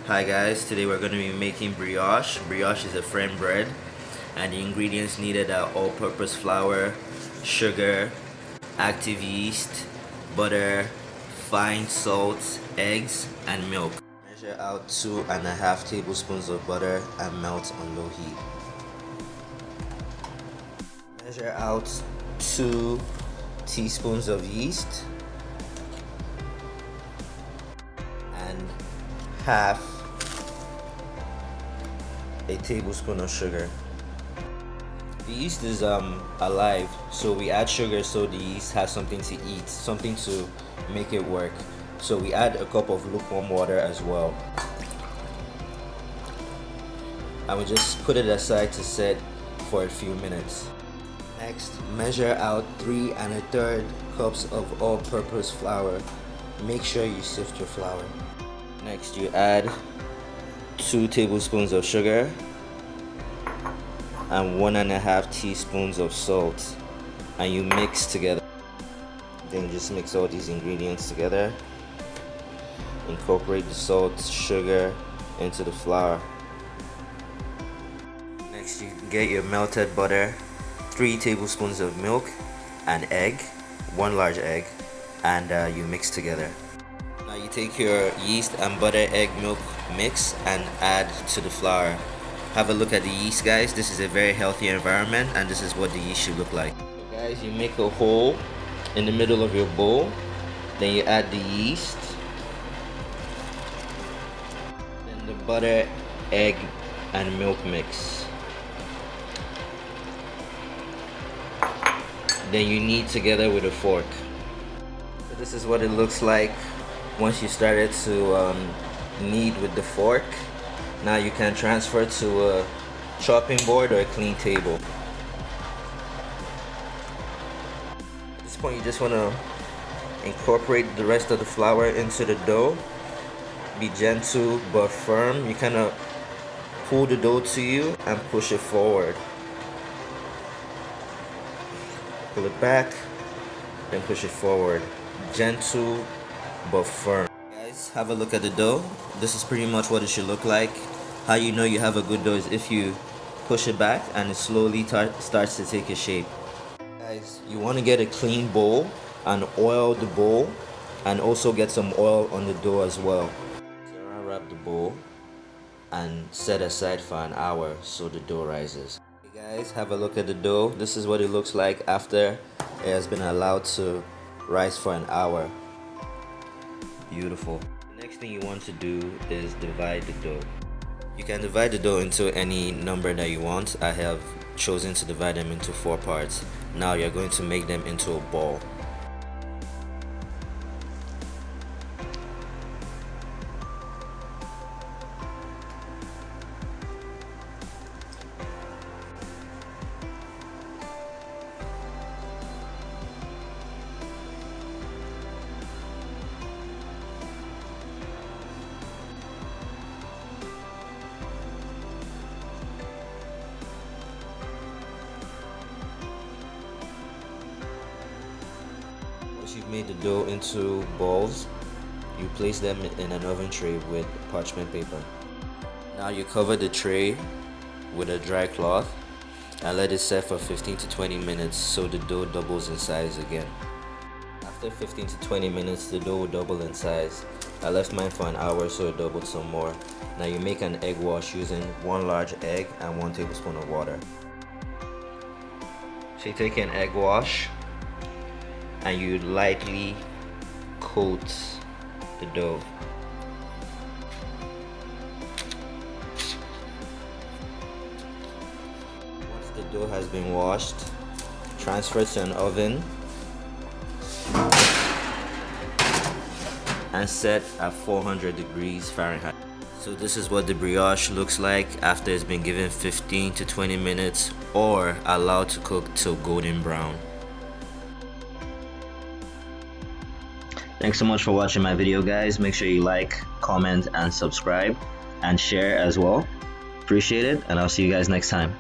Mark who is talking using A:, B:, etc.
A: Hi guys, today we're going to be making brioche. Brioche is a friend bread, and the ingredients needed are all-purpose flour, sugar, active yeast, butter, fine salt, eggs, and milk. Measure out 2.5 tablespoons of butter and melt on low heat. Measure out 2 teaspoons of yeast and half a tablespoon of sugar. The yeast is alive, so we add sugar so the yeast has something to eat, something to make it work. So we add a cup of lukewarm water as well, and we just put it aside to set for a few minutes. Next, measure out 3 1/3 cups of all-purpose flour. Make sure you sift your flour. Next, you add 2 tablespoons of sugar and 1.5 teaspoons of salt, and you mix together. Then just mix all these ingredients together. Incorporate the salt, sugar into the flour. Next, you get your melted butter, 3 tablespoons of milk, an egg, 1 large egg, and you mix together. Now you take your yeast and butter, egg, milk mix and add to the flour. Have a look at the yeast, guys. This is a very healthy environment, and this is what the yeast should look like. So guys, you make a hole in the middle of your bowl, then you add the yeast, then the butter, egg, and milk mix. Then you knead together with a fork. So this is what it looks like once you started to knead with the fork. Now you can transfer to a chopping board or a clean table. At this point, you just want to incorporate the rest of the flour into the dough. Be gentle but firm. You kind of pull the dough to you and push it forward. Pull it back, then push it forward. Gentle but firm. Guys, have a look at the dough. This is pretty much what it should look like. How you know you have a good dough is if you push it back and it slowly starts to take a shape. Guys, you want to get a clean bowl and oil the bowl, and also get some oil on the dough as well. So wrap the bowl and set aside for an hour so the dough rises. Hey guys, have a look at the dough. This is what it looks like after it has been allowed to rise for an hour. Beautiful. The next thing you want to do is divide the dough. You can divide the dough into any number that you want. I have chosen to divide them into 4 parts. Now you're going to make them into a ball. Once you've made the dough into balls, you place them in an oven tray with parchment paper. Now you cover the tray with a dry cloth and let it set for 15 to 20 minutes so the dough doubles in size again. After 15 to 20 minutes, the dough will double in size. I left mine for an hour so it doubled some more. Now you make an egg wash using 1 large egg and 1 tablespoon of water. So you take an egg wash and you lightly coat the dough. Once the dough has been washed, transfer it to an oven and set at 400 degrees Fahrenheit. So this is what the brioche looks like after it's been given 15 to 20 minutes or allowed to cook till golden brown. Thanks so much for watching my video, guys. Make sure you like, comment, and subscribe, and share as well. Appreciate it, and I'll see you guys next time.